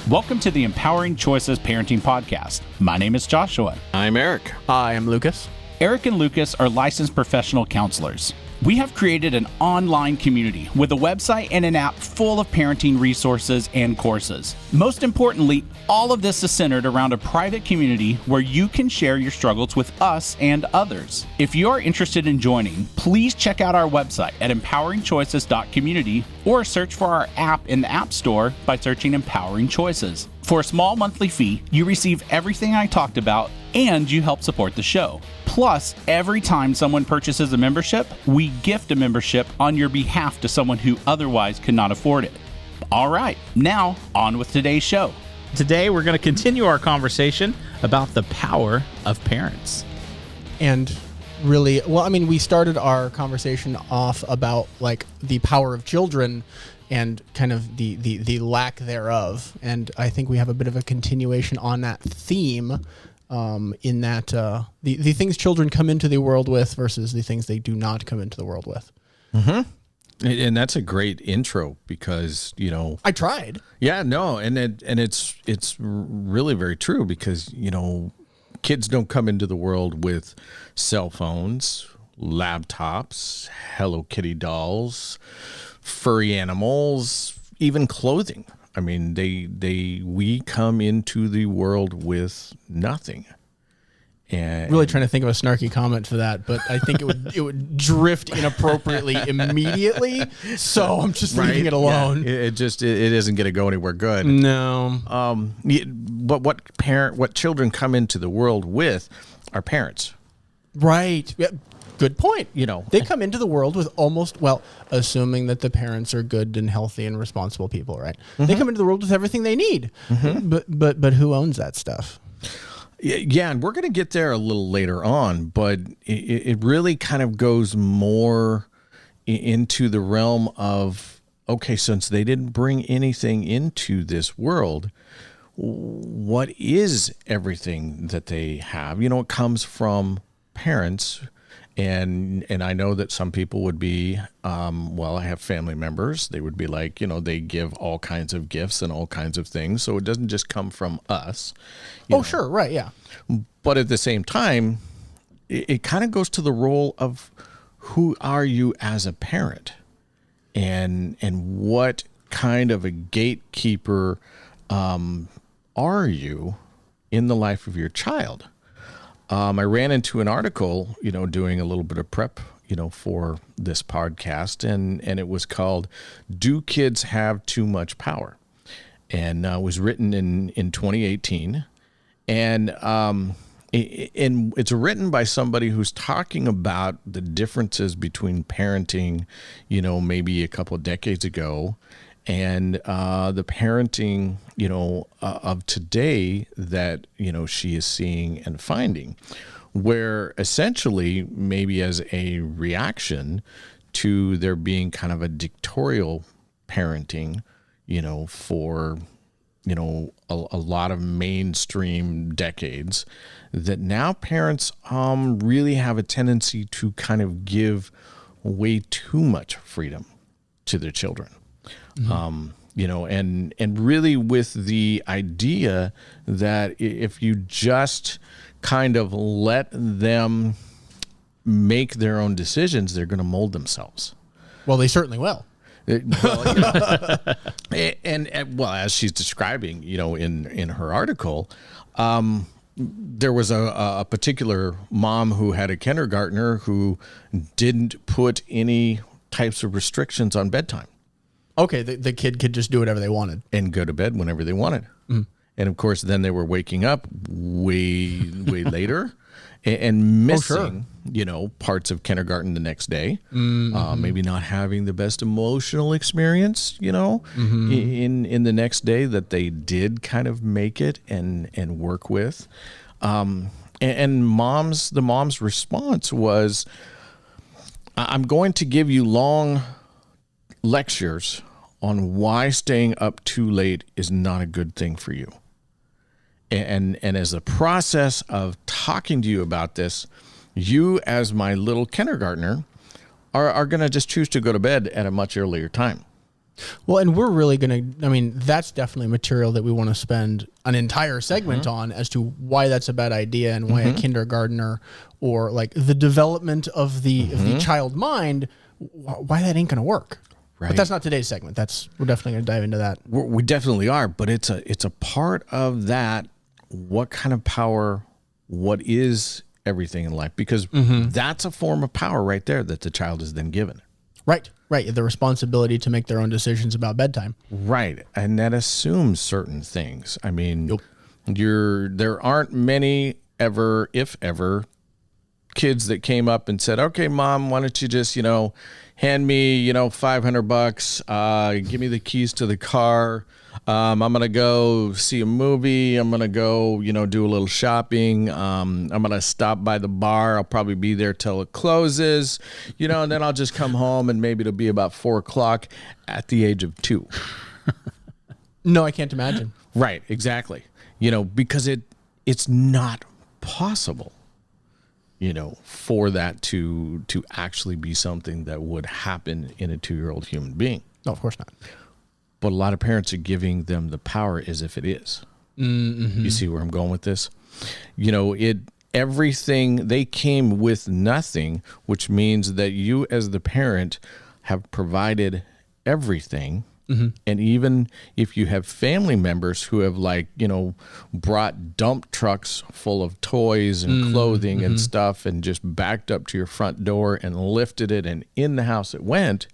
Welcome to the Empowering Choices Parenting Podcast. My name is Joshua. I'm Erik. I am Lucas. Erik and Lucas are licensed professional counselors. We have created an online community with a website and an app full of parenting resources and courses. Most importantly, all of this is centered around a private community where you can share your struggles with us and others. If you are interested in joining, please check out our website at empoweringchoices.community or search for our app in the App Store by searching Empowering Choices. For a small monthly fee, you receive everything I talked about and you help support the show. Plus, every time someone purchases a membership, we gift a membership on your behalf to someone who otherwise could not afford it. All right, now on with today's show. Today, we're going to continue our conversation about the power of parents. And really, we started our conversation off about like the power of children and kind of the lack thereof. And I think we have a bit of a continuation on that theme in that the things children come into the world with versus the things they do not come into the world with. Mm-hmm. And that's a great intro because, I tried. Yeah, no, and it's really very true because, kids don't come into the world with cell phones, laptops, Hello Kitty dolls, furry animals, even clothing. I mean, we come into the world with nothing. And really trying to think of a snarky comment for that, but I think it would drift inappropriately immediately. So I'm just leaving it alone. Yeah. It isn't going to go anywhere good. No. But what children come into the world with are parents. Right. Yeah. Good point. They come into the world with assuming that the parents are good and healthy and responsible people, right? Mm-hmm. They come into the world with everything they need. Mm-hmm. But who owns that stuff? Yeah, and we're going to get there a little later on, but it really kind of goes more into the realm of, okay, since they didn't bring anything into this world, what is everything that they have? It comes from parents. And I know that some people would be, I have family members. They would be like, they give all kinds of gifts and all kinds of things. So it doesn't just come from us. Sure. Right. Yeah. But at the same time, it kind of goes to the role of who are you as a parent and what kind of a gatekeeper are you in the life of your child? I ran into an article, doing a little bit of prep, for this podcast, and it was called "Do Kids Have Too Much Power?" And was written in 2018, and it's written by somebody who's talking about the differences between parenting, maybe a couple of decades ago, and the parenting, of today that, she is seeing and finding, where essentially maybe as a reaction to there being kind of a dictatorial parenting, for, a lot of mainstream decades, that now parents really have a tendency to kind of give way too much freedom to their children. Mm-hmm. And really with the idea that if you just kind of let them make their own decisions, they're going to mold themselves. Well, they certainly will. As she's describing, in her article, there was a particular mom who had a kindergartner who didn't put any types of restrictions on bedtime. Okay, the kid could just do whatever they wanted. And go to bed whenever they wanted. Mm. And, of course, then they were waking up way later and missing, parts of kindergarten the next day. Mm-hmm. Maybe not having the best emotional experience, mm-hmm. in the next day that they did kind of make it and work with. And the mom's response was, I'm going to give you long lectures on why staying up too late is not a good thing for you. And as a process of talking to you about this, you as my little kindergartner are going to just choose to go to bed at a much earlier time. Well, and we're really going to, I mean, that's definitely material that we want to spend an entire segment on as to why that's a bad idea and why a kindergartner or like the development of the child mind, why that ain't going to work. Right. But that's not today's segment. We're definitely going to dive into that. We definitely are, but it's a part of that. What kind of power, what is everything in life? Because that's a form of power right there that the child is then given. Right. The responsibility to make their own decisions about bedtime. Right. And that assumes certain things. I mean, there aren't many ever, if ever, kids that came up and said, okay, Mom, why don't you just, hand me, $500, give me the keys to the car. I'm going to go see a movie. I'm going to go, do a little shopping. I'm going to stop by the bar. I'll probably be there till it closes, and then I'll just come home and maybe it'll be about 4:00 at the age of 2. No, I can't imagine. Right. Exactly. Because it's not possible, for that to actually be something that would happen in a 2-year-old human being. No, of course not. But a lot of parents are giving them the power as if it is. Mm-hmm. You see where I'm going with this? Everything, they came with nothing, which means that you as the parent have provided everything. Mm-hmm. And even if you have family members who have brought dump trucks full of toys and clothing and stuff and just backed up to your front door and lifted it and in the house it went,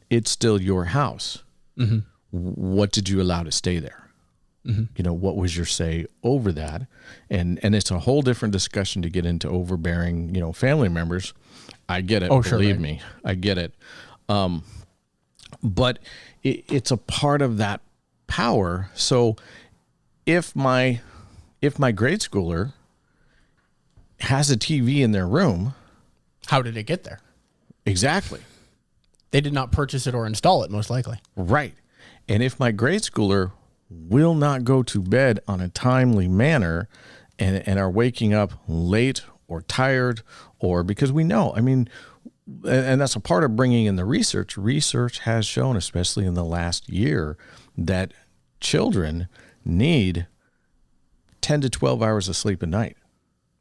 it's still your house. Mm-hmm. What did you allow to stay there? Mm-hmm. What was your say over that? And it's a whole different discussion to get into overbearing, family members. I get it. Believe me, I get it. But it's a part of that power. So if my grade schooler has a TV in their room, how did it get there? Exactly. They did not purchase it or install it, most likely. Right. And if my grade schooler will not go to bed on a timely manner and are waking up late or tired, or because we know, and that's a part of bringing in the research. Research has shown, especially in the last year, that children need 10 to 12 hours of sleep a night.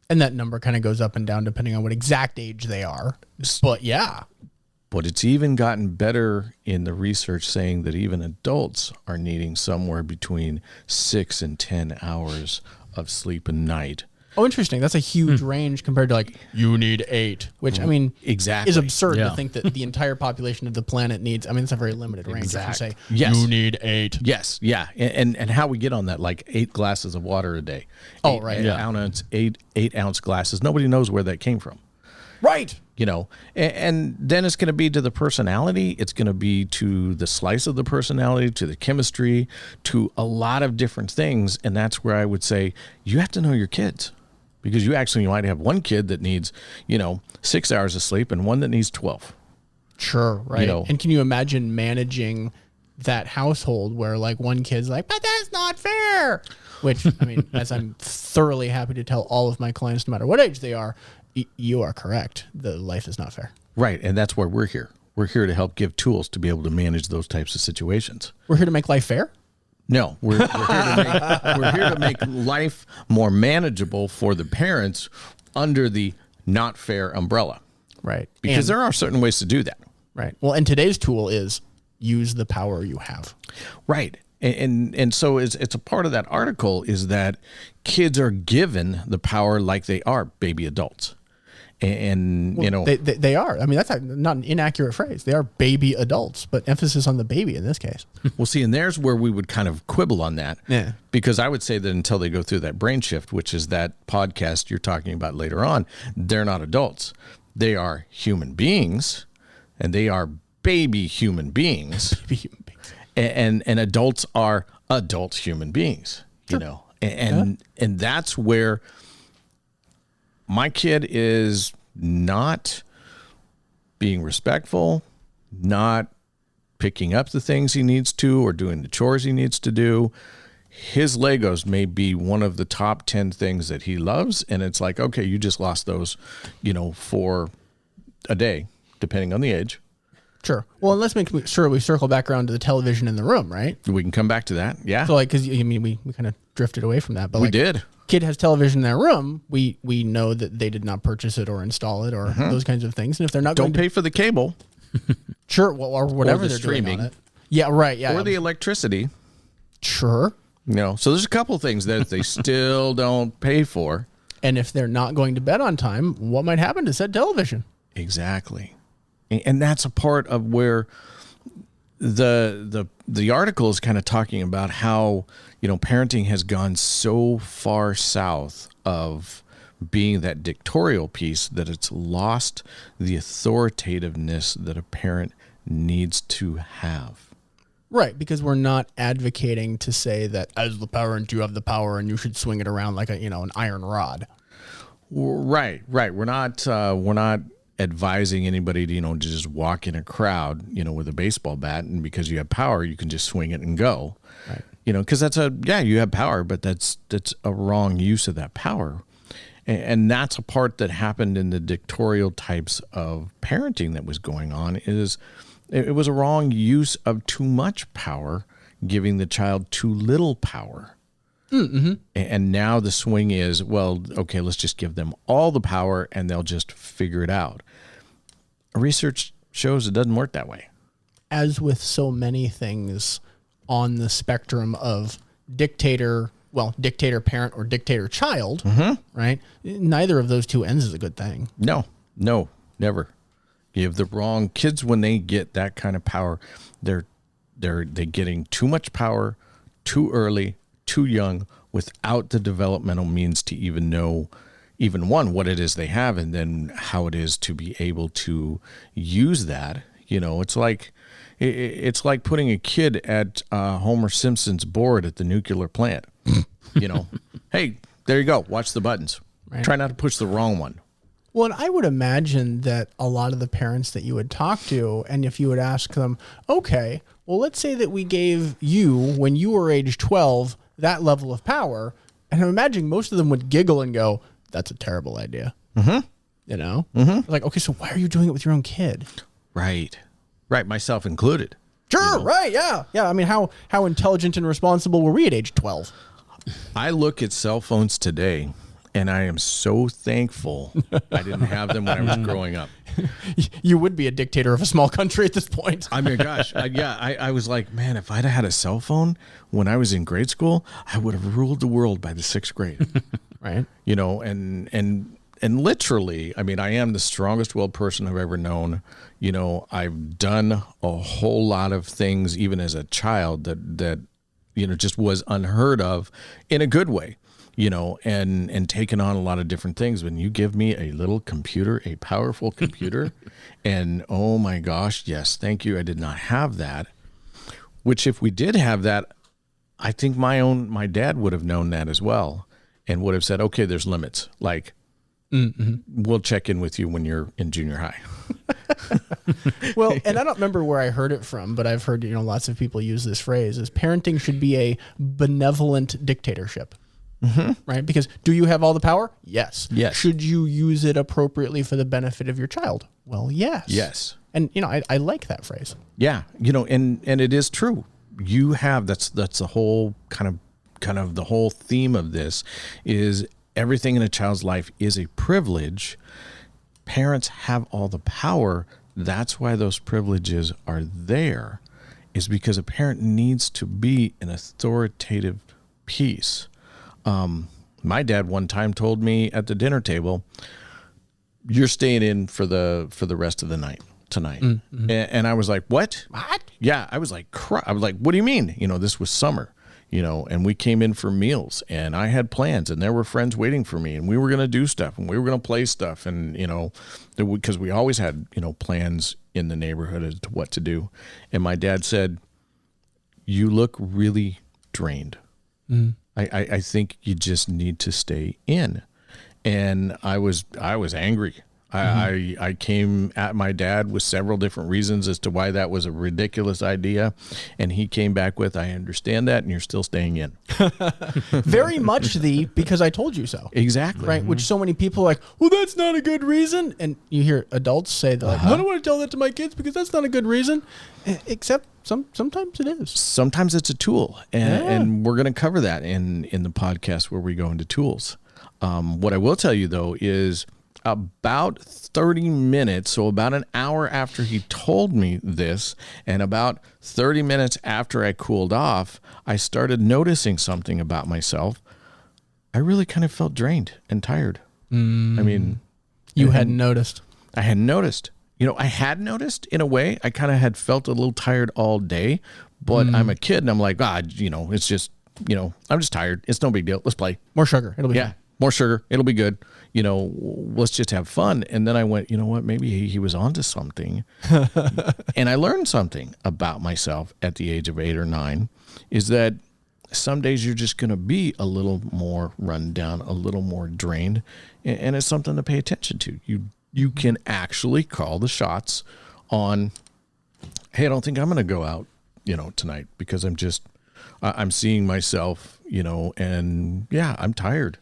And that number kind of goes up and down depending on what exact age they are. But yeah. But it's even gotten better in the research saying that even adults are needing somewhere between 6 and 10 hours of sleep a night. Oh, interesting. That's a huge range compared to you need 8, which exactly is absurd to think that the entire population of the planet needs. It's a very limited range. Exactly. If you say you need 8. Yes. Yeah. And how we get on that, 8 glasses of water a day. Oh, right. 8 ounce glasses. Nobody knows where that came from. Right. And then it's going to be to the personality. It's going to be to the slice of the personality, to the chemistry, to a lot of different things. And that's where I would say you have to know your kids, because you might have one kid that needs, 6 hours of sleep and one that needs 12. Sure. Right. And can you imagine managing that household where one kid's but that's not fair, which as I'm thoroughly happy to tell all of my clients, no matter what age they are, you are correct. The life is not fair. Right. And that's why we're here. We're here to help give tools to be able to manage those types of situations. We're here to make life fair? No, we're here to make life more manageable for the parents under the not fair umbrella. Right. Because there are certain ways to do that. Right. Well, and today's tool is use the power you have. Right. And so it's a part of that article is that kids are given the power like they are baby adults. And they are. That's not an inaccurate phrase. They are baby adults, but emphasis on the baby in this case. Well, see, and there's where we would kind of quibble on that. Yeah. Because I would say that until they go through that brain shift, which is that podcast you're talking about later on, they're not adults. They are human beings, and they are baby human beings. Baby human beings. And adults are adult human beings, Sure. And that's where my kid is not being respectful, not picking up the things he needs to or doing the chores he needs to do. His Legos may be one of the top 10 things that he loves. And it's okay, you just lost those, for a day, depending on the age. Sure. Well, and let's make sure we circle back around to the television in the room, right? We can come back to that. Yeah. So, like, because I mean, we kind of drifted away from that, but We like, did. Kid has television in their room. We know that they did not purchase it or install it or those kinds of things. And if they're not Don't going pay for the cable to, sure, well, or whatever the they're streaming. doing on it. Yeah, right. Yeah. or the electricity. Sure. So there's a couple things that they still don't pay for. And if they're not going to bed on time, what might happen to said television? Exactly. And that's a part of where the article is kind of talking about how, parenting has gone so far south of being that dictatorial piece that it's lost the authoritativeness that a parent needs to have. Right, because we're not advocating to say that as the parent you have the power and you should swing it around like an iron rod. Right. We're not advising anybody to just walk in a crowd, with a baseball bat, and because you have power, you can just swing it and go. Right. Because you have power, but that's a wrong use of that power. And that's a part that happened in the dictatorial types of parenting that was going on is it was a wrong use of too much power, giving the child too little power. Mm-hmm. And now the swing is, well, okay, let's just give them all the power and they'll just figure it out. Research shows it doesn't work that way. As with so many things on the spectrum of dictator parent or dictator child, right? Neither of those two ends is a good thing. No, never. You have the wrong kids when they get that kind of power. They're getting too much power too early, too young, without the developmental means to even know, what it is they have, and then how it is to be able to use that. It's like putting a kid at Homer Simpson's board at the nuclear plant. Hey, there you go. Watch the buttons. Right. Try not to push the wrong one. Well, and I would imagine that a lot of the parents that you would talk to, and if you would ask them, okay, well, let's say that we gave you, when you were age 12, that level of power, and I'm imagining most of them would giggle and go, that's a terrible idea. Mm-hmm. Like, okay, so why are you doing it with your own kid? Right, myself included. Sure, right, yeah. I mean, how intelligent and responsible were we at age 12? I look at cell phones today, and I am so thankful I didn't have them when I was growing up. You would be a dictator of a small country at this point. I mean, gosh, I was like, man, if I'd had a cell phone when I was in grade school, I would have ruled the world by the 6th grade. Right. And literally, I mean, I am the strongest willed person I've ever known. I've done a whole lot of things, even as a child, that just was unheard of in a good way. And taken on a lot of different things. When you give me a little computer, a powerful computer, and oh my gosh, yes, thank you. I did not have that. Which, if we did have that, I think my dad would have known that as well, and would have said, okay, there's limits. Like, we'll check in with you when you're in junior high. Well, and I don't remember where I heard it from, but I've heard lots of people use this phrase: is parenting should be a benevolent dictatorship. Mm-hmm. Right? Because do you have all the power? Yes. Should you use it appropriately for the benefit of your child? Well, yes. Yes. And I like that phrase. Yeah. And it is true. You have that's the whole kind of the whole theme of this is everything in a child's life is a privilege. Parents have all the power. That's why those privileges are there, is because a parent needs to be an authoritative piece. My dad one time told me at the dinner table, "You're staying in for the rest of the night tonight." Mm-hmm. And I was like, "What?" Yeah, I was like, "What do you mean?" This was summer, and we came in for meals, and I had plans, and there were friends waiting for me, and we were going to do stuff, and we were going to play stuff, and because we always had plans in the neighborhood as to what to do. And my dad said, "You look really drained. I think you just need to stay in." And I was angry. I came at my dad with several different reasons as to why that was a ridiculous idea. And he came back with, I understand that, and you're still staying in. Very much because I told you so. Exactly. Right? Which so many people are like, well, that's not a good reason. And you hear adults say, they're like, I don't want to tell that to my kids because that's not a good reason. Except sometimes it is. Sometimes it's a tool. And we're going to cover that in the podcast where we go into tools. What I will tell you, though, is about 30 minutes, so about an hour after he told me this, and about 30 minutes after I cooled off, I started noticing something about myself. I really kind of felt drained and tired. I mean... You hadn't noticed. I hadn't noticed. I had noticed in a way. I kind of had felt a little tired all day, but I'm a kid, and I'm like, it's just, I'm just tired. It's no big deal. Let's play. More sugar. It'll be fun. More sugar. It'll be good. Let's just have fun. And then I went, you know what? Maybe he was onto something. And I learned something about myself at the age of 8 or 9 is that some days you're just going to be a little more run down, a little more drained. And it's something to pay attention to. You can actually call the shots on, hey, I don't think I'm going to go out, tonight because I'm seeing myself, and I'm tired.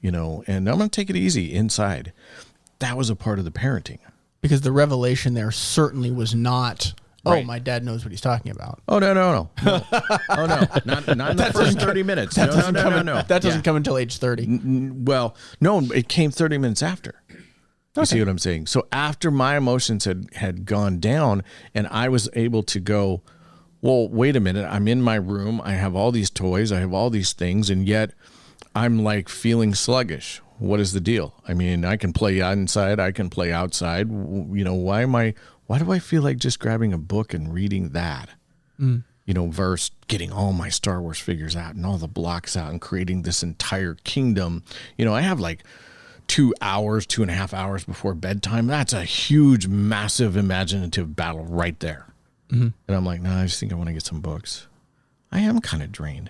And I'm going to take it easy inside. That was a part of the parenting. Because the revelation there certainly was not, right. My dad knows what he's talking about. Oh, no. Oh, no. Not in the first 30 minutes. No. That doesn't come until age 30. Well, no, it came 30 minutes after. You see what I'm saying? So after my emotions had gone down and I was able to go, well, wait a minute. I'm in my room. I have all these toys. I have all these things. And yet I'm like feeling sluggish. What is the deal? I mean, I can play inside. I can play outside. Why do I feel like just grabbing a book and reading that? Versus getting all my Star Wars figures out and all the blocks out and creating this entire kingdom. I have like 2.5 hours before bedtime. That's a huge, massive, imaginative battle right there. And I'm like, no, I just think I want to get some books. I am kind of drained.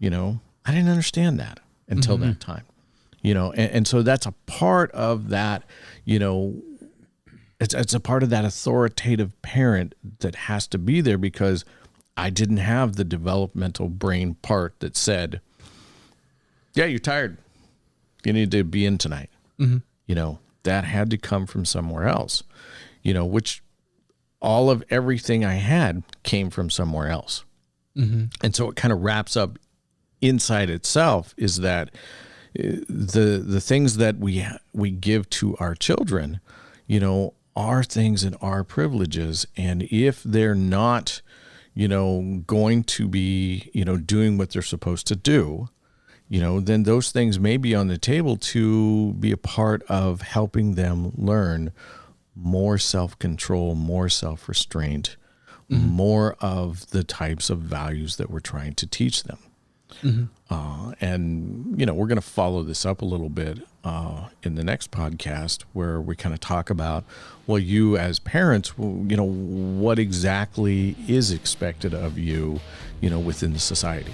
I didn't understand that until that time, and so that's a part of that, it's a part of that authoritative parent that has to be there because I didn't have the developmental brain part that said, yeah, you're tired. You need to be in tonight. That had to come from somewhere else, which all of everything I had came from somewhere else. And so it kind of wraps up inside itself is that the things that we give to our children, are things and are privileges. And if they're not, going to be, doing what they're supposed to do, then those things may be on the table to be a part of helping them learn more self-control, more self-restraint, more of the types of values that we're trying to teach them. And, we're going to follow this up a little bit in the next podcast where we kind of talk about, well, you as parents, what exactly is expected of you, within the society.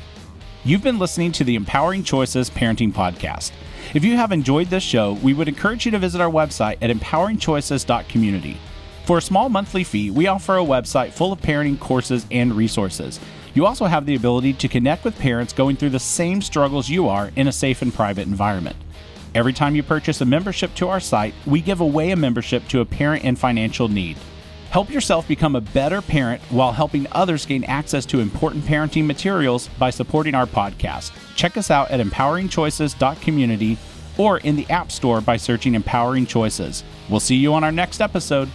You've been listening to the Empowering Choices Parenting Podcast. If you have enjoyed this show, we would encourage you to visit our website at empoweringchoices.community. For a small monthly fee, we offer a website full of parenting courses and resources. You also have the ability to connect with parents going through the same struggles you are in a safe and private environment. Every time you purchase a membership to our site, we give away a membership to a parent in financial need. Help yourself become a better parent while helping others gain access to important parenting materials by supporting our podcast. Check us out at empoweringchoices.community or in the App Store by searching Empowering Choices. We'll see you on our next episode.